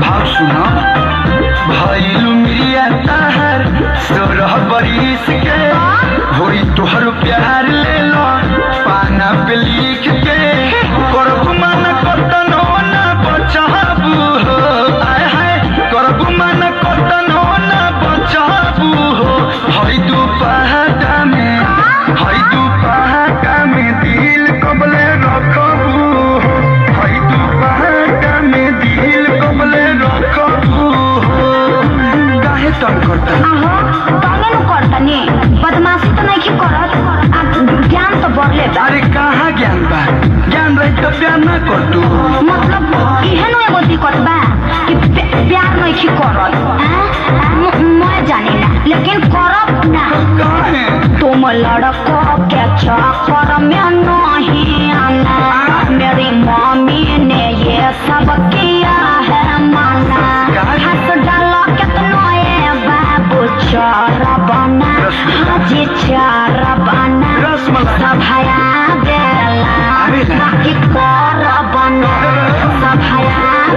भाव सुनो भइलु मिरिया ताहार 16 बरिस के होई तोहर प्यार ले लो पाना पे लिख के करबू मन कतनो ना बचाबू हो आय हाय करबू मन कतनो ना बचाबू हो हई तू पहाड़ा में दिल कबले रखबू हो हई तू पहाड़ा में दिल कबले रखबू हो काहे तंग करता तंगे न करतनी बदमाशी तो नहीं की करत ज्ञान तो बढ़ले बा। अरे कहाँ ज्ञान बा ज्ञान रही तो प्यार ना कर तू मतलब इहे न एगो दिक्कत बा कि प्यार नहीं की करत मैं जानी ना लेकिन करब ना काहे तुम लड़को के चक्कर में नहीं आना मेरी मम्मी ने ये सब किया है माना हंस डालो कितना ये बाबू चार बना हाजी चार बना सभाया बेला बाकी कर बना सभाया